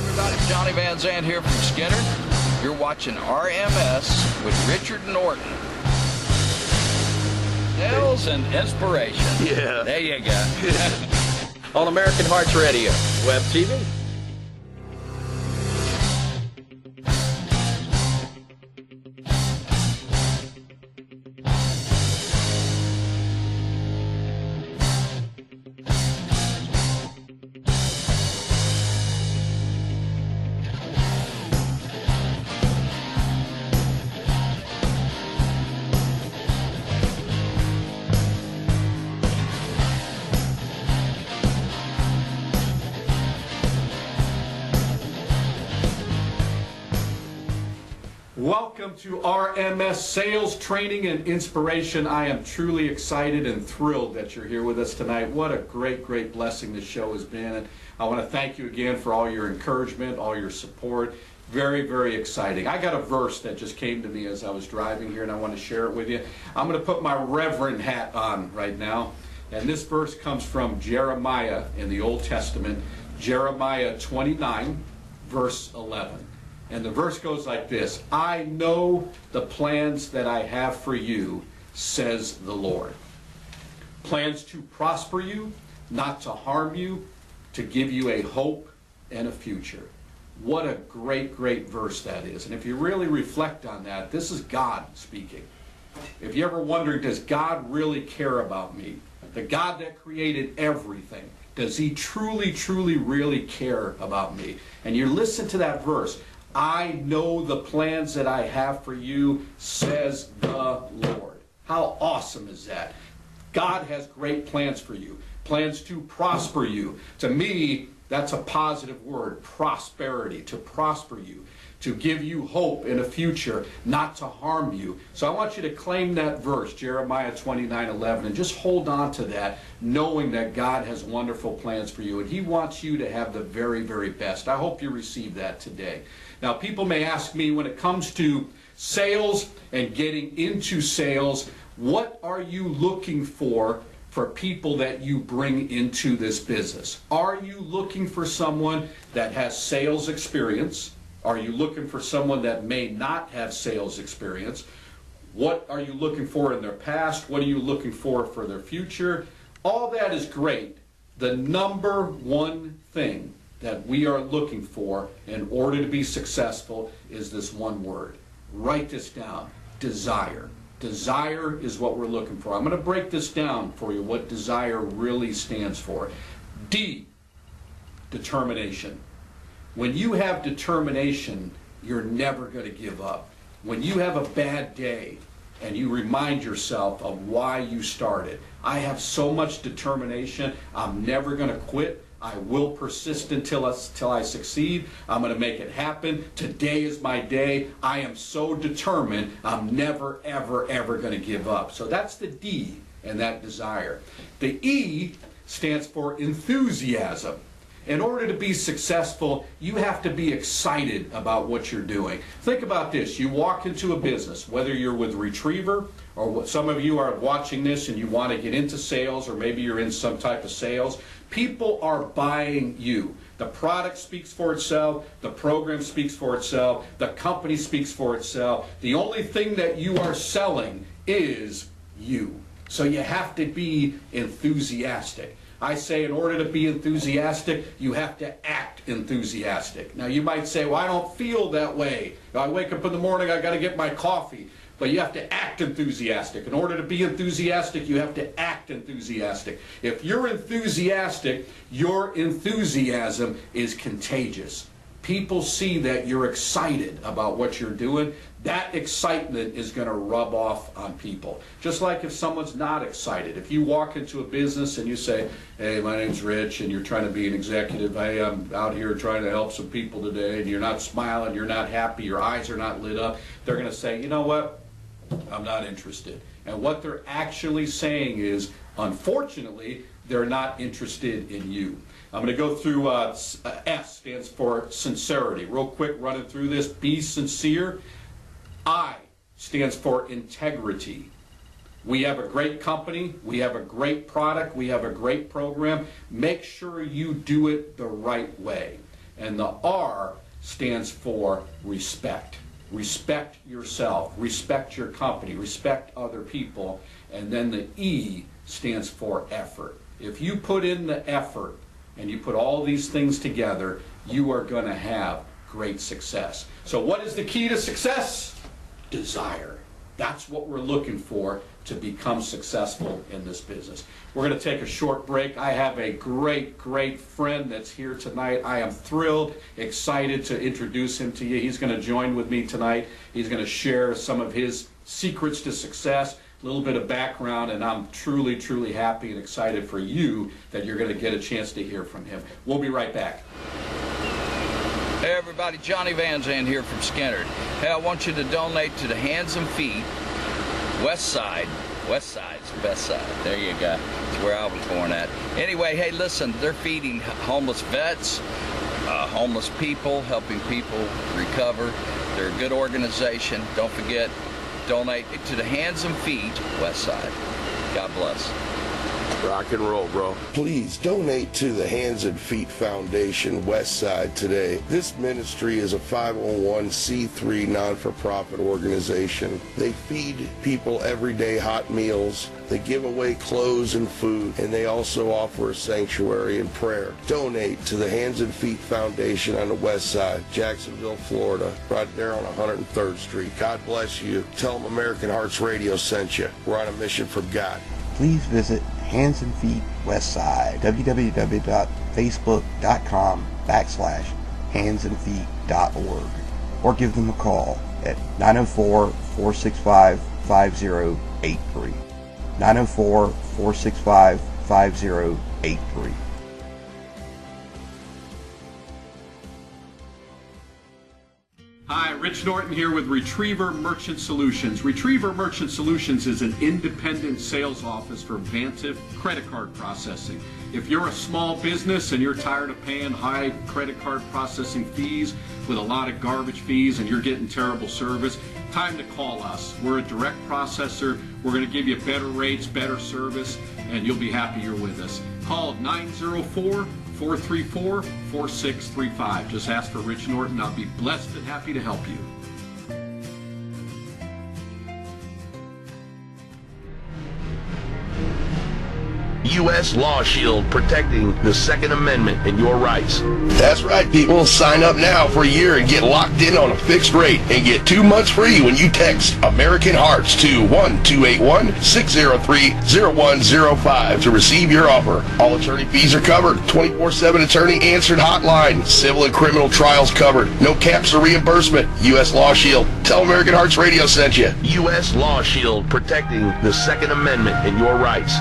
everybody. Johnny Van Zandt here from Skinner. You're watching RMS with Richard Norton. Sales and inspiration. Yeah. There you go. On American Hearts Radio, WebTV. Welcome to RMS Sales Training and Inspiration. I am truly excited and thrilled that you're here with us tonight. What a great blessing this show has been. And I want to thank you again for all your encouragement, all your support. Very exciting. I got a verse that just came to me as I was driving here, and I want to share it with you. I'm going to put my reverend hat on right now. And this verse comes from Jeremiah in the Old Testament, Jeremiah 29, verse 11. And the verse goes like this: I know the plans that I have for you, says the Lord. Plans to prosper you, not to harm you, to give you a hope and a future. What a great verse that is. And if you really reflect on that, this is God speaking. If you ever wondered, does God really care about me? The God that created everything, does he truly really care about me? And you listen to that verse. I know the plans that I have for you, says the Lord. How awesome is that? God has great plans for you. Plans to prosper you. To me, that's a positive word, prosperity, to prosper you, to give you hope in a future, not to harm you. So I want you to claim that verse, Jeremiah 29:11, and just hold on to that, knowing that God has wonderful plans for you, and he wants you to have the very best. I hope you receive that today. Now, people may ask me, when it comes to sales and getting into sales, what are you looking for people that you bring into this business? Are you looking for someone that has sales experience? Are you looking for someone that may not have sales experience? What are you looking for in their past? What are you looking for their future? All that is great. The number one thing that we are looking for in order to be successful is this one word. Write this down: desire. Desire is what we're looking for. I'm going to break this down for you, what desire really stands for. D, determination. When you have determination, you're never going to give up. When you have a bad day and you remind yourself of why you started, I have so much determination, I'm never going to quit. I will persist until I succeed. I'm going to make it happen. Today is my day. I am so determined. I'm never, ever going to give up. So that's the D in that desire. The E stands for enthusiasm. In order to be successful, you have to be excited about what you're doing. Think about this. You walk into a business, whether you're with Retriever, or some of you are watching this and you want to get into sales, or maybe you're in some type of sales. People are buying you. The product speaks for itself. The program speaks for itself. The company speaks for itself. The only thing that you are selling is you. So you have to be enthusiastic. I say in order to be enthusiastic, you have to act enthusiastic. Now you might say, well, I don't feel that way. I wake up in the morning, I got to get my coffee. But you have to act enthusiastic. In order to be enthusiastic, you have to act enthusiastic. If you're enthusiastic, your enthusiasm is contagious. People see that you're excited about what you're doing. That excitement is going to rub off on people. Just like if someone's not excited. If you walk into a business and you say, hey, my name's Rich, and you're trying to be an executive, hey, I'm out here trying to help some people today, and you're not smiling, you're not happy, your eyes are not lit up, they're going to say, you know what? I'm not interested. And what they're actually saying is, unfortunately, they're not interested in you. I'm going to go through S stands for sincerity. Real quick, running through this. Be sincere. I stands for integrity. We have a great company. We have a great product. We have a great program. Make sure you do it the right way. And the R stands for respect. Respect yourself, respect your company, respect other people. And then the E stands for effort. If you put in the effort and you put all these things together, you are going to have great success. So what is the key to success? Desire. That's what we're looking for to become successful in this business. We're going to take a short break. I have a great friend that's here tonight. I am thrilled, excited to introduce him to you. He's going to join with me tonight. He's going to share some of his secrets to success, a little bit of background, and I'm truly happy and excited for you that you're going to get a chance to hear from him. We'll be right back. Hey everybody, Johnny Van Zandt here from Skinner. Hey, I want you to donate to the Hands and Feet West Side. West Side's the best side. There you go. It's where I was born at. Anyway, hey, listen, they're feeding homeless vets, homeless people, helping people recover. They're a good organization. Don't forget, donate to the Hands and Feet West Side. God bless. Rock and roll, bro. Please donate to the Hands and Feet Foundation West Side today. This ministry is a 501c3 non-for-profit organization. They feed people everyday hot meals. They give away clothes and food, and they also offer a sanctuary and prayer. Donate to the Hands and Feet Foundation on the West Side, Jacksonville, Florida, right there on 103rd Street. God bless you. Tell them American Hearts Radio sent you. We're on a mission from God. Please visit Hands and Feet Westside, www.facebook.com/handsandfeet.org, or give them a call at 904-465-5083. 904-465-5083. Hi, Rich Norton here with Retriever Merchant Solutions. Retriever Merchant Solutions is an independent sales office for Vantiv credit card processing. If you're a small business and you're tired of paying high credit card processing fees with a lot of garbage fees and you're getting terrible service, time to call us. We're a direct processor. We're going to give you better rates, better service, and you'll be happy you're with us. Call 904-434-4635. Just ask for Rich Norton. I'll be blessed and happy to help you. U.S. Law Shield, protecting the Second Amendment and your rights. That's right, people. Sign up now for a year and get locked in on a fixed rate and get 2 months free when you text American Hearts to 1-281-603-0105 to receive your offer. All attorney fees are covered. 24/7 attorney answered hotline. Civil and criminal trials covered. No caps or reimbursement. U.S. Law Shield. Tell American Hearts Radio sent you. U.S. Law Shield, protecting the Second Amendment and your rights.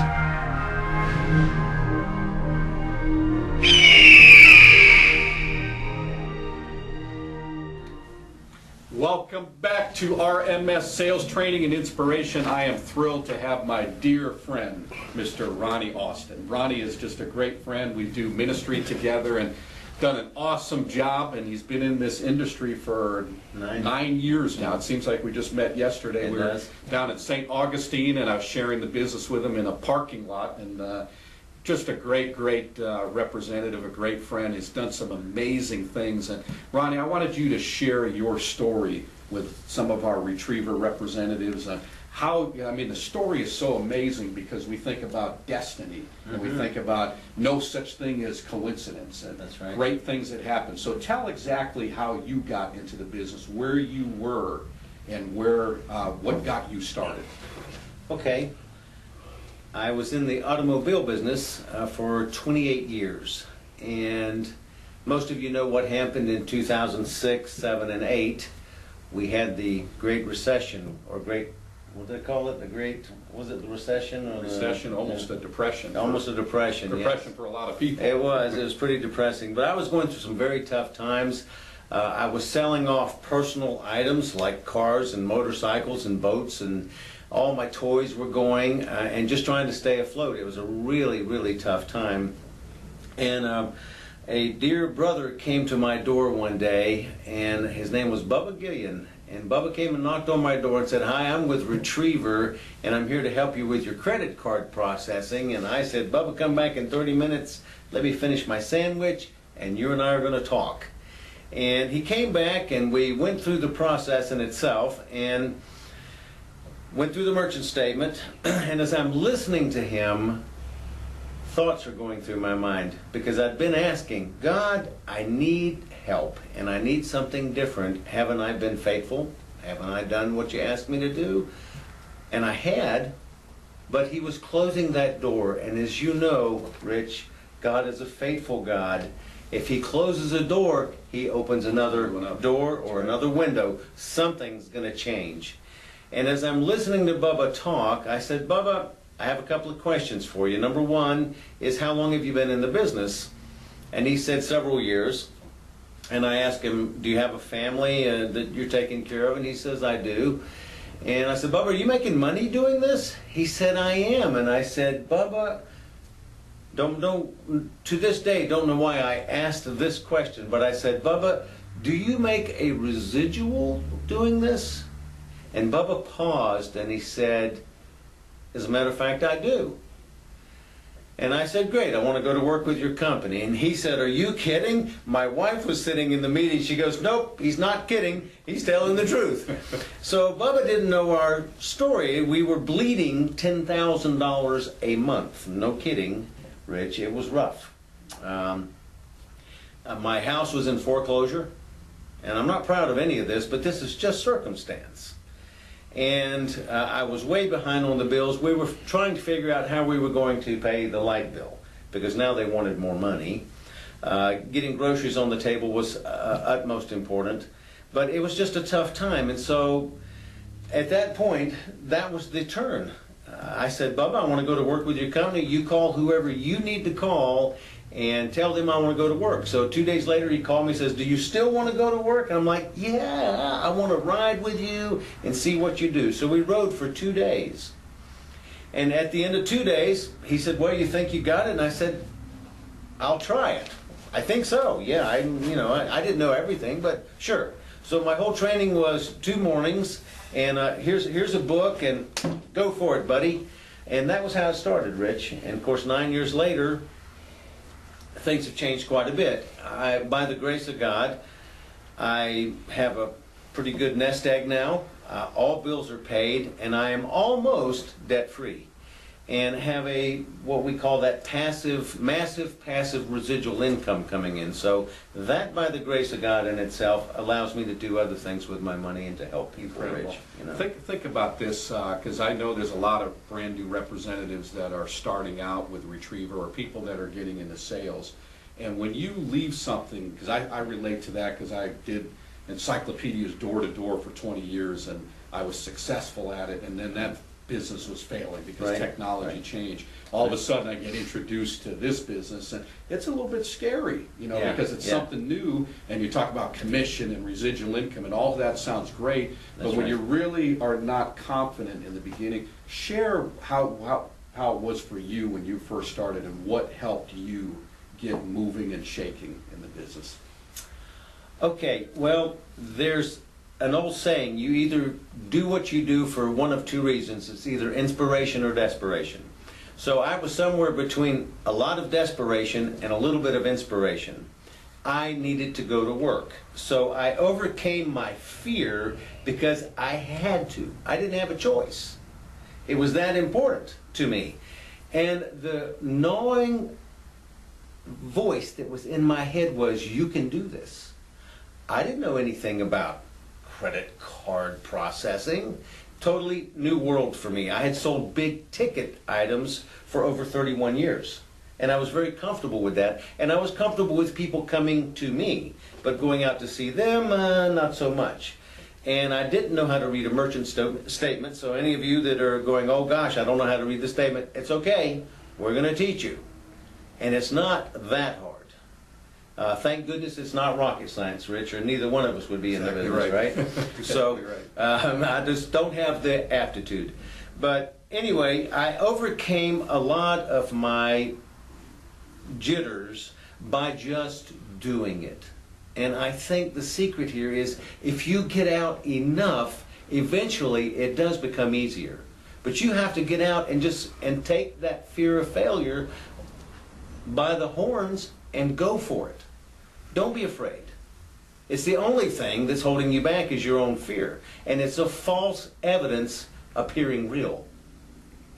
Welcome back to RMS Sales Training and Inspiration. I am thrilled to have my dear friend, Mr. Ronnie Austin. Ronnie is just a great friend. We do ministry together and done an awesome job, and he's been in this industry for 9 years now. It seems like we just met yesterday. We were down at St. Augustine, and I was sharing the business with him in a parking lot, and just a great representative, a great friend. He's done some amazing things. And Ronnie, I wanted you to share your story with some of our Retriever representatives. How, I mean, the story is so amazing because we think about destiny, and we think about no such thing as coincidence, and that's right. Great things that happen. So tell exactly how you got into the business, where you were, and what got you started. Okay. I was in the automobile business for 28 years, and most of you know what happened in 2006, 7, and 8. We had the Great Recession, or Great, what did they call it? The Great, was it the recession? Or Recession, almost a depression. Almost a depression, Depression yes. for a lot of people. It was pretty depressing, but I was going through some very tough times. I was selling off personal items like cars and motorcycles and boats, and all my toys were going, and just trying to stay afloat. It was a really tough time. And a dear brother came to my door one day, and his name was Bubba Gillian. And Bubba came and knocked on my door and said, "Hi, I'm with Retriever, and I'm here to help you with your credit card processing." And I said, "Bubba, come back in 30 minutes. Let me finish my sandwich, and you and I are going to talk. And he came back, and we went through the process in itself, and went through the merchant statement. And as I'm listening to him, thoughts are going through my mind, because I'd been asking, God, I need help, and I need something different. Haven't I been faithful? Haven't I done what you asked me to do? And I had, but he was closing that door. And as you know, Rich, God is a faithful God. If he closes a door, he opens another door or another window. Something's going to change. And as I'm listening to Bubba talk, I said, Bubba, I have a couple of questions for you. Number one is, how long have you been in the business? And he said several years. And I asked him, do you have a family that you're taking care of? And he says, I do. And I said, Bubba, are you making money doing this? He said, I am. And I said, Bubba, to this day, don't know why I asked this question, but I said, Bubba, do you make a residual doing this? And Bubba paused and he said, as a matter of fact, I do. And I said, great, I want to go to work with your company. And he said, are you kidding? My wife was sitting in the meeting. She goes, nope, he's not kidding. He's telling the truth. So Bubba didn't know our story. We were bleeding $10,000 a month. No kidding, Rich. It was rough. My house was in foreclosure. And I'm not proud of any of this, but this is just circumstance. And I was way behind on the bills. We were trying to figure out how we were going to pay the light bill, because now they wanted more money. Getting groceries on the table was utmost important, but it was just a tough time. And so at that point, that was the turn. I said, Bubba, I want to go to work with your company. You call whoever you need to call and tell them I want to go to work. So 2 days later, he called me and says, do you still want to go to work? And I'm like, yeah, I want to ride with you and see what you do. So we rode for 2 days. And at the end of 2 days, he said, well, you think you got it? And I said, I'll try it. I think so. Yeah, I didn't know everything, but sure. So my whole training was 2 mornings, and here's a book, and go for it, buddy. And that was how it started, Rich. And of course, 9 years later, things have changed quite a bit. By the grace of God, I have a pretty good nest egg now. All bills are paid, and I am almost debt-free, and have what we call that massive passive residual income coming in. So that, by the grace of God in itself, allows me to do other things with my money and to help people, Rich. Think about this, because I know there's a lot of brand new representatives that are starting out with Retriever, or people that are getting into sales. And when you leave something, because I relate to that, because I did encyclopedias door to door for 20 years, and I was successful at it, and then that business was failing because technology changed. All of a sudden I get introduced to this business, and it's a little bit scary, because it's something new, and you talk about commission and residual income, and all of that sounds great, but when you really are not confident in the beginning, share how it was for you when you first started, and what helped you get moving and shaking in the business. Okay, well, there's an old saying, you either do what you do for one of two reasons. It's either inspiration or desperation. So I was somewhere between a lot of desperation and a little bit of inspiration. I needed to go to work. So I overcame my fear because I had to. I didn't have a choice. It was that important to me. And the gnawing voice that was in my head was, you can do this. I didn't know anything about credit card processing. Totally new world for me. I had sold big ticket items for over 31 years. And I was very comfortable with that. And I was comfortable with people coming to me. But going out to see them, not so much. And I didn't know how to read a merchant statement. So any of you that are going, oh gosh, I don't know how to read the statement, it's okay. We're going to teach you. And it's not that hard. Thank goodness it's not rocket science, Rich, or neither one of us would be in the business, right? So I just don't have the aptitude. But anyway, I overcame a lot of my jitters by just doing it. And I think the secret here is, if you get out enough, eventually it does become easier. But you have to get out and take that fear of failure by the horns and go for it. Don't be afraid. It's the only thing that's holding you back is your own fear. And it's a false evidence appearing real.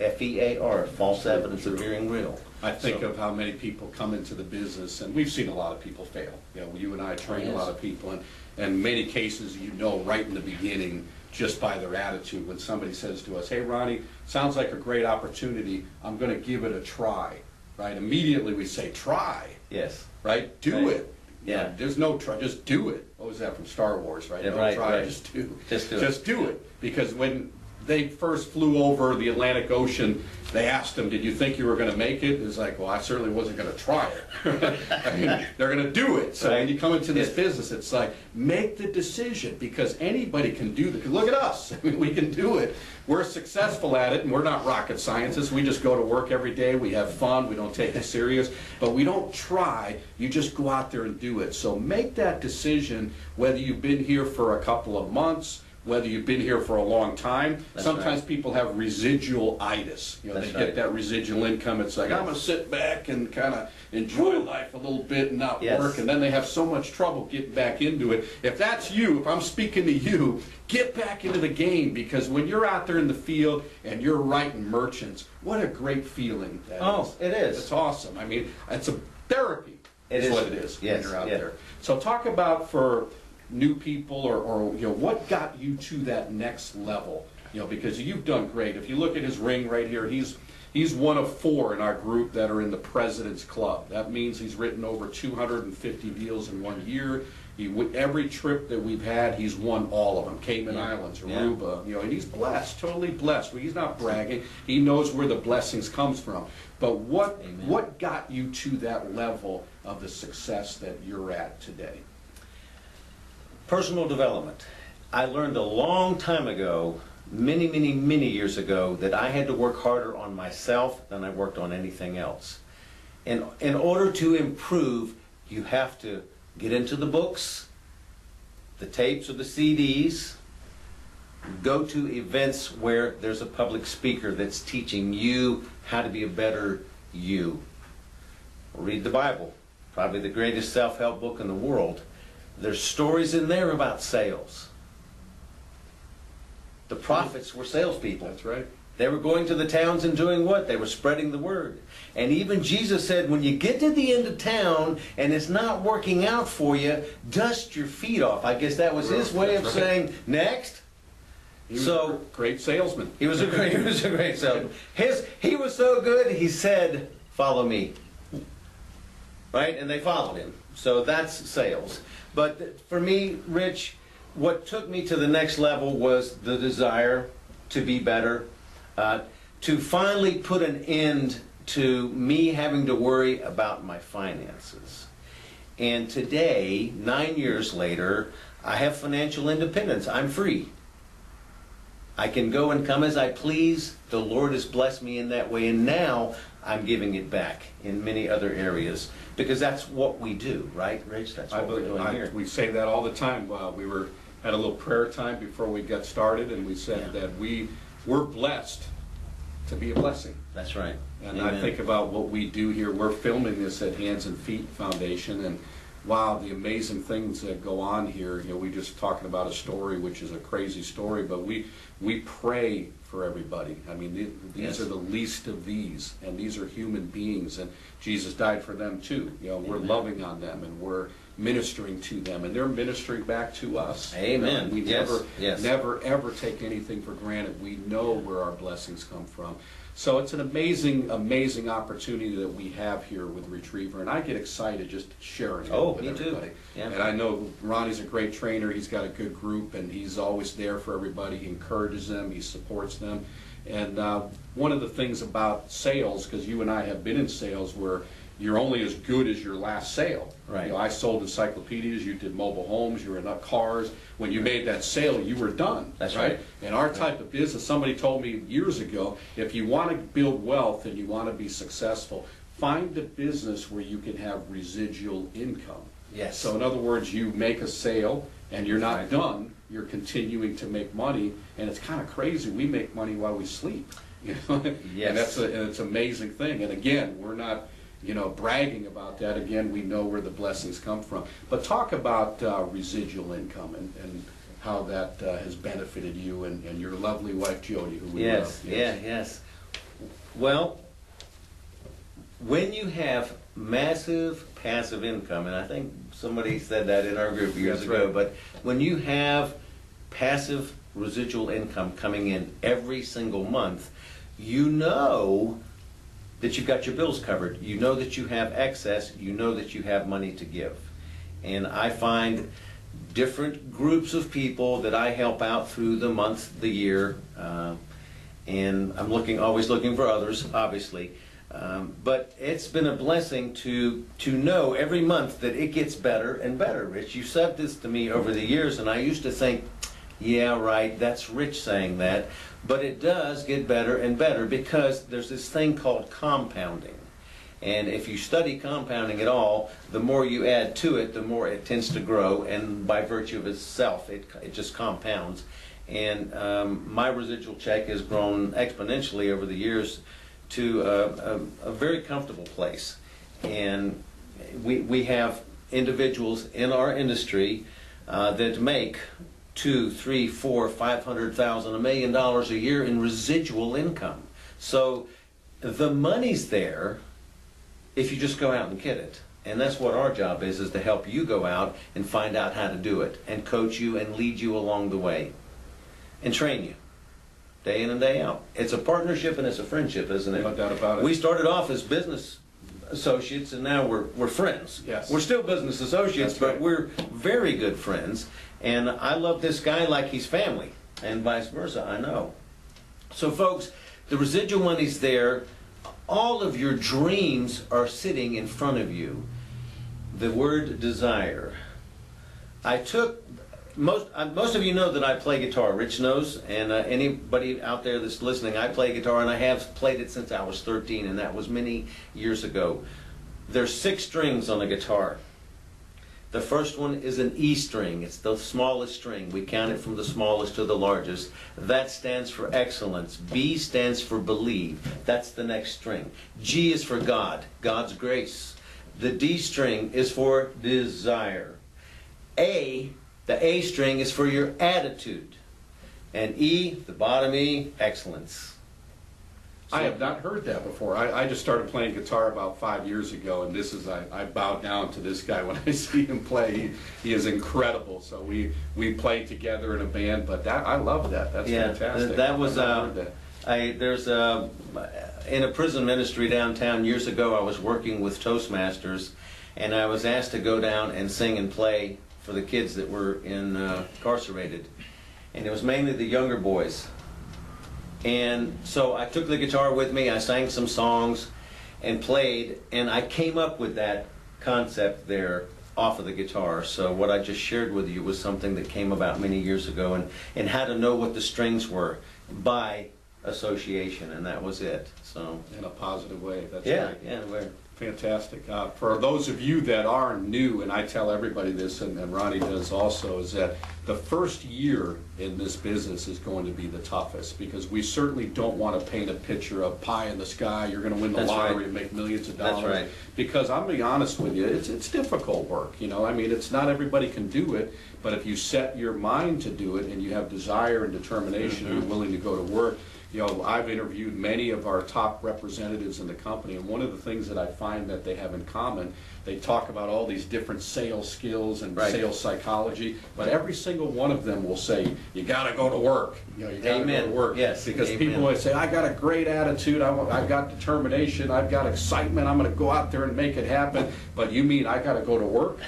F-E-A-R, false evidence appearing real. I think of how many people come into the business, and we've seen a lot of people fail. You know, you and I train a lot of people, and in many cases, you know right in the beginning, just by their attitude, when somebody says to us, hey, Ronnie, sounds like a great opportunity, I'm going to give it a try, right? Immediately we say, try. Yes. Right? Do it. Yeah. There's no try, just do it. What was that from Star Wars, right? Yeah, No right, try, right. just do. Just do it. Because when they first flew over the Atlantic Ocean, they asked them, did you think you were going to make it? It's like, well, I certainly wasn't going to try it. I mean, they're going to do it. So when you come into this business, it's like, make the decision, because anybody can do this. Look at us. I mean, we can do it. We're successful at it, and we're not rocket scientists. We just go to work every day. We have fun. We don't take it serious. But we don't try. You just go out there and do it. So make that decision, whether you've been here for a couple of months, whether you've been here for a long time. That's Sometimes right. people have residual-itis. You know, That's they right. get that residual income. It's like, I'm going to sit back and kind of enjoy life a little bit and not work. And then they have so much trouble getting back into it. If that's you, if I'm speaking to you, get back into the game, because when you're out there in the field and you're writing merchants, what a great feeling that is. Oh, it is. It's awesome. I mean, it's a therapy. It is is. what it is Yes, when you're out yeah. there. So talk about, for new people, or you know, what got you to that next level? You know, because you've done great. If you look at his ring right here, he's one of 4 in our group that are in the President's Club. That means he's written over 250 deals in 1 year. Every trip that we've had, he's won all of them. Cayman Islands, Aruba, you know, and he's blessed, totally blessed. He's not bragging. He knows where the blessings comes from. But what got you to that level of the success that you're at today? Personal development. I learned a long time ago, many, many, many years ago, that I had to work harder on myself than I worked on anything else. And in order to improve, you have to get into the books, the tapes or the CDs, go to events where there's a public speaker that's teaching you how to be a better you. Read the Bible, probably the greatest self-help book in the world. There's stories in there about sales. The prophets were salespeople. That's right. They were going to the towns and doing what? They were spreading the word. And even Jesus said, when you get to the end of town and it's not working out for you, dust your feet off. I guess that was his way of saying, next. He was a great salesman. He was a great salesman. He was so good, he said, follow me. Right? And they followed him. So that's sales. But for me, Rich, what took me to the next level was the desire to be better, to finally put an end to me having to worry about my finances. And today, 9 years later, I have financial independence. I'm free. I can go and come as I please. The Lord has blessed me in that way, and now I'm giving it back in many other areas, because that's what we do, right, Rich? That's what we're doing here. We say that all the time. We had a little prayer time before we got started, and we said that we're blessed to be a blessing. That's right. And Amen. I think about what we do here. We're filming this at Hands and Feet Foundation, and wow, the amazing things that go on here. You know, we just talking about a story, which is a crazy story, but we pray for everybody. I mean, these are the least of these, and these are human beings, and Jesus died for them too. You know, we're loving on them, and we're ministering to them, and they're ministering back to us. Amen. We Yes. never ever take anything for granted. We know where our blessings come from. So it's an amazing, amazing opportunity that we have here with Retriever, and I get excited just sharing it with me too. everybody. Yeah. And I know Ronnie's a great trainer. He's got a good group, and he's always there for everybody. He encourages them. He supports them. And one of the things about sales, because you and I have been in sales, where you're only as good as your last sale. Right. You know, I sold encyclopedias, you did mobile homes, you were in cars. When you made that sale, you were done. That's right. In our type of business, somebody told me years ago, if you want to build wealth and you want to be successful, find a business where you can have residual income. Yes. So in other words, you make a sale and you're not done, you're continuing to make money, and it's kind of crazy. We make money while we sleep. You know? Yes. And it's an amazing thing. And again, we're not bragging about that. Again, we know where the blessings come from. But talk about residual income and how that has benefited you and your lovely wife Jody, who we love. Yes. Well, when you have massive passive income, and I think somebody said that in our group years ago, but when you have passive residual income coming in every single month, you know that you've got your bills covered. You know that you have excess. You know that you have money to give. And I find different groups of people that I help out through the month, the year, and I'm always looking for others, obviously. But it's been a blessing to know every month that it gets better and better. Rich, you said this to me over the years, and I used to think, yeah, right, that's Rich saying that. But it does get better and better because there's this thing called compounding. And if you study compounding at all, the more you add to it, the more it tends to grow, and by virtue of itself, it just compounds. And my residual check has grown exponentially over the years to a very comfortable place. And we have individuals in our industry that make $200,000, $300,000, $400,000, $500,000, $1 million a year in residual income. So the money's there if you just go out and get it. And that's what our job is to help you go out and find out how to do it, and coach you and lead you along the way, and train you, day in and day out. It's a partnership and it's a friendship, isn't it? No doubt about it. We started off as business associates, and now we're friends. Yes. We're still business associates, That's right. but we're very good friends. And I love this guy like he's family, and vice versa, I know. So folks, the residual money's there. All of your dreams are sitting in front of you. The word desire. I took, most of you know that I play guitar. Rich knows, and anybody out there that's listening, I play guitar, and I have played it since I was 13, and that was many years ago. There's 6 strings on a guitar. The first one is an E string. It's the smallest string. We count it from the smallest to the largest. That stands for excellence. B stands for believe. That's the next string. G is for God, God's grace. The D string is for desire. A, the A string, is for your attitude. And E, the bottom E, excellence. I have not heard that before. I just started playing guitar about 5 years ago, and this is, I bow down to this guy when I see him play. He is incredible. So we play together in a band, but I love that. That's fantastic. That was, there's in a prison ministry downtown years ago, I was working with Toastmasters, and I was asked to go down and sing and play for the kids that were incarcerated. And it was mainly the younger boys. And so I took the guitar with me, I sang some songs and played, and I came up with that concept there off of the guitar. So what I just shared with you was something that came about many years ago, and how to know what the strings were by association, and that was it. So in a positive way. That's yeah, right. we're Fantastic. For those of you that are new, and I tell everybody this, and Ronnie does also, is that the first year in this business is going to be the toughest, because we certainly don't want to paint a picture of pie in the sky, you're going to win the lottery and make millions of dollars. That's right. Because I'm going to be honest with you, it's difficult work. I mean, it's not everybody can do it, but if you set your mind to do it and you have desire and determination and you're willing to go to work. I've interviewed many of our top representatives in the company, and one of the things that I find that they have in common, they talk about all these different sales skills and sales psychology, but every single one of them will say, you got to go to work. You got to go to work. Yes. Because people always say, I got a great attitude, I've got determination, I've got excitement, I'm going to go out there and make it happen. But you mean I got to go to work?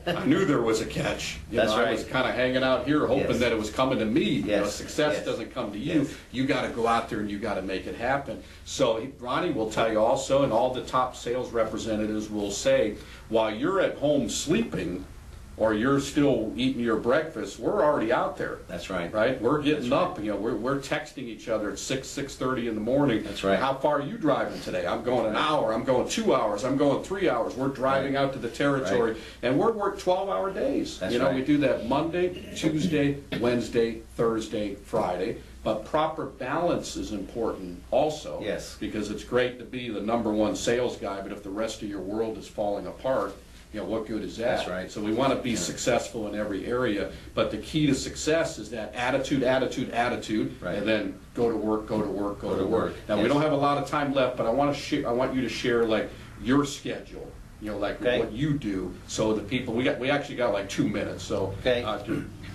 I knew there was a catch. I was kind of hanging out here hoping that it was coming to me. Success doesn't come to you. You got to go out there and you got to make it happen. So Ronnie will tell you also, and all the top sales representatives will say, while you're at home sleeping or you're still eating your breakfast, we're already out there. That's right. Right? We're getting up. We're texting each other at 6:30 in the morning. That's right. How far are you driving today? I'm going an hour. I'm going 2 hours. I'm going 3 hours. We're driving out to the territory, and we're work 12-hour days. That's right. We do that Monday, Tuesday, Wednesday, Thursday, Friday. but proper balance is important also. Yes. Because it's great to be the #1 sales guy, but if the rest of your world is falling apart, you know, what good is that? That's right. So we want to be successful in every area, but the key to success is that attitude, Right. and then go to work, go to work, go to work. Now, we Yes. don't have a lot of time left, but I want you to share like your schedule, you know, like Okay. what you do, so the people, we actually got like 2 minutes, so. Okay.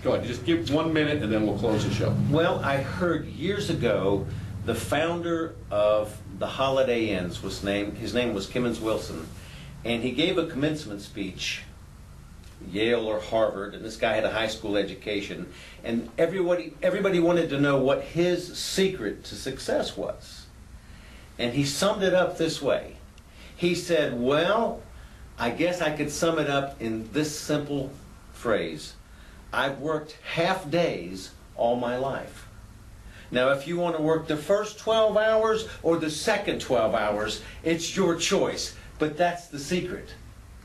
Go ahead, just give 1 minute and then we'll close the show. Well, I heard years ago the founder of the Holiday Inns his name was Kimmons Wilson, and he gave a commencement speech, Yale or Harvard, and this guy had a high school education, and everybody wanted to know what his secret to success was. And he summed it up this way. He said, well, I guess I could sum it up in this simple phrase. I've worked half days all my life. Now, if you want to work the first 12 hours or the second 12 hours, it's your choice. But that's the secret.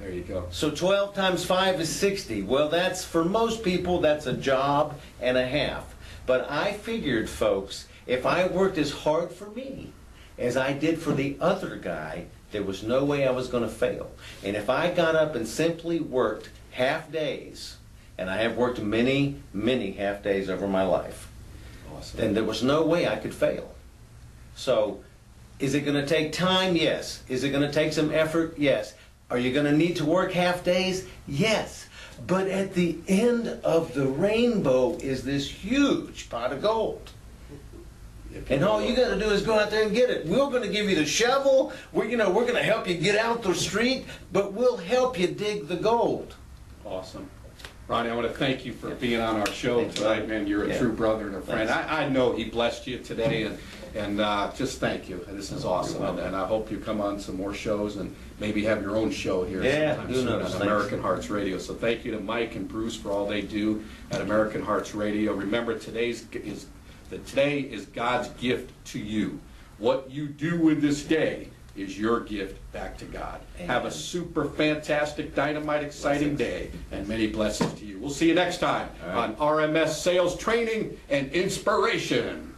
There you go. So 12 times 5 is 60. Well, that's, for most people, that's a job and a half. But I figured, folks, if I worked as hard for me as I did for the other guy, there was no way I was going to fail. And if I got up and simply worked half days, and I have worked many, many half days over my life, Awesome. then there was no way I could fail. So, is it going to take time? Yes. Is it going to take some effort? Yes. Are you going to need to work half days? Yes. But at the end of the rainbow is this huge pot of gold. And all you got to do is go out there and get it. We're going to give you the shovel. We're going to help you get out the street, but we'll help you dig the gold. Awesome. Ronnie, I want to thank you for being on our show Thanks, tonight, Ron. man. You're a Yeah. true brother and a friend. Thanks. I know he blessed you today, and Mm-hmm. just thank you. This is awesome, welcome. and I hope you come on some more shows and maybe have your own show here Yeah, sometime who soon knows? on Thanks. American Hearts Radio. So thank you to Mike and Bruce for all they do at American Hearts Radio. Remember, today is God's gift to you. What you do with this day is your gift back to God. Amen. Have a super fantastic, dynamite, exciting day, and many blessings to you. We'll see you next time All right. on RMS Sales Training and Inspiration.